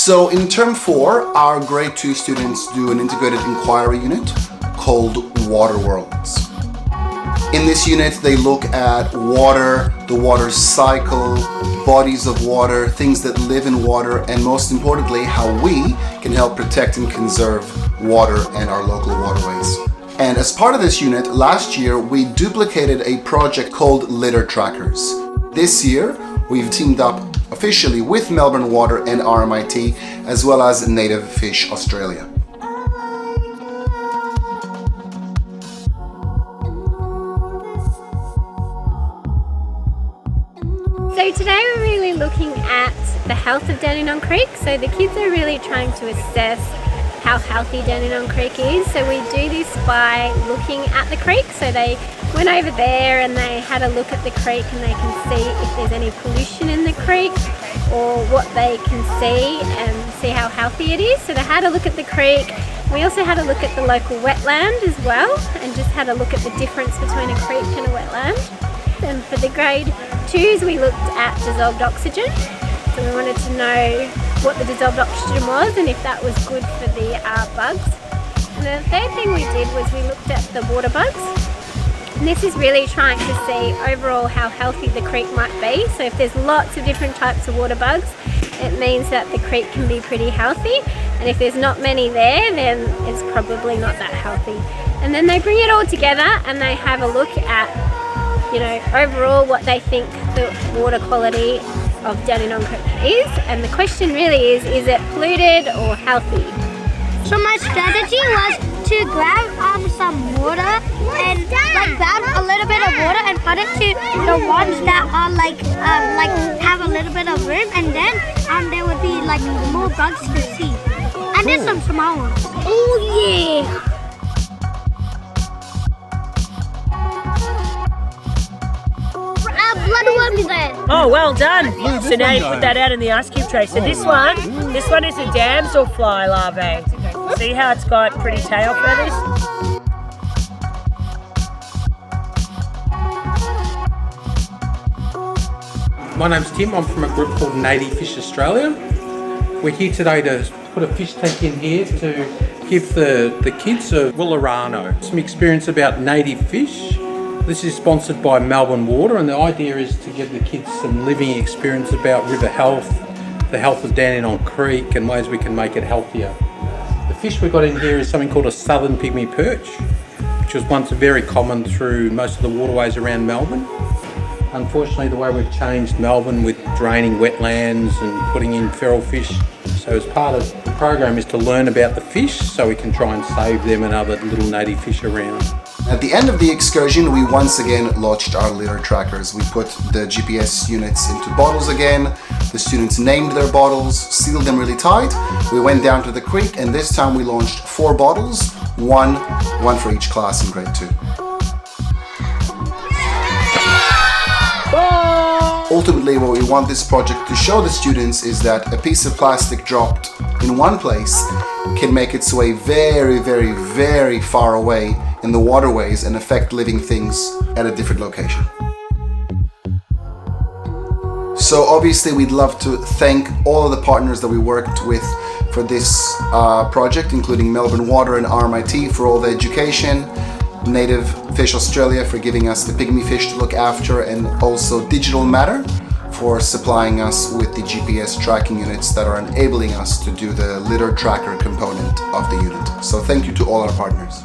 So in term 4, our grade 2 students do an integrated inquiry unit called Water Worlds. In this unit, they look at water, the water cycle, bodies of water, things that live in water, and most importantly, how we can help protect and conserve water and our local waterways. And as part of this unit, last year, we duplicated a project called Litter Trackers. This year, we've teamed up officially with Melbourne Water and RMIT, as well as Native Fish Australia. So today we're really looking at the health of Dandenong Creek. So the kids are really trying to assess how healthy Dandenong Creek is. So we do this by looking at the creek. So they went over there and they had a look at the creek, and they can see if there's any pollution in the creek or what they can see and see how healthy it is. So they had a look at the creek. We also had a look at the local wetland as well, and just had a look at the difference between a creek and a wetland. And for the grade 2s, we looked at dissolved oxygen. So we wanted to know what the dissolved oxygen was and if that was good for the bugs. And the third thing we did was we looked at the water bugs. And this is really trying to see overall how healthy the creek might be. So if there's lots of different types of water bugs, it means that the creek can be pretty healthy. And if there's not many there, then it's probably not that healthy. And then they bring it all together and they have a look at, overall what they think the water quality of Dandenong Creek is. And the question really is it polluted or healthy? So my strategy was to grab some water and grab a little bit of water and put it to the ones that are have a little bit of room, and then there would be more bugs to see. And there's some small ones. Oh yeah! Oh, well done. So now you put that out in the ice cube tray. So this one is a damselfly larvae. See how it's got pretty tail feathers? My name's Tim. I'm from a group called Native Fish Australia. We're here today to put a fish tank in here to give the kids a Wallarano, some experience about native fish. This is sponsored by Melbourne Water, and the idea is to give the kids some living experience about river health, the health of Dandenong Creek, and ways we can make it healthier. The fish we've got in here is something called a southern pygmy perch, which was once very common through most of the waterways around Melbourne. Unfortunately, the way we've changed Melbourne with draining wetlands and putting in feral fish, so as part of the program is to learn about the fish so we can try and save them and other little native fish around. At the end of the excursion, we once again launched our litter trackers. We put the GPS units into bottles again. The students named their bottles, sealed them really tight. We went down to the creek, and this time we launched 4 bottles, one for each class in grade 2. Ultimately, what we want this project to show the students is that a piece of plastic dropped in one place can make its way very, very, very far away in the waterways and affect living things at a different location. So obviously we'd love to thank all of the partners that we worked with for this project, including Melbourne Water and RMIT for all the education, Native Fish Australia for giving us the pygmy fish to look after, and also Digital Matter for supplying us with the GPS tracking units that are enabling us to do the litter tracker component of the unit. So thank you to all our partners.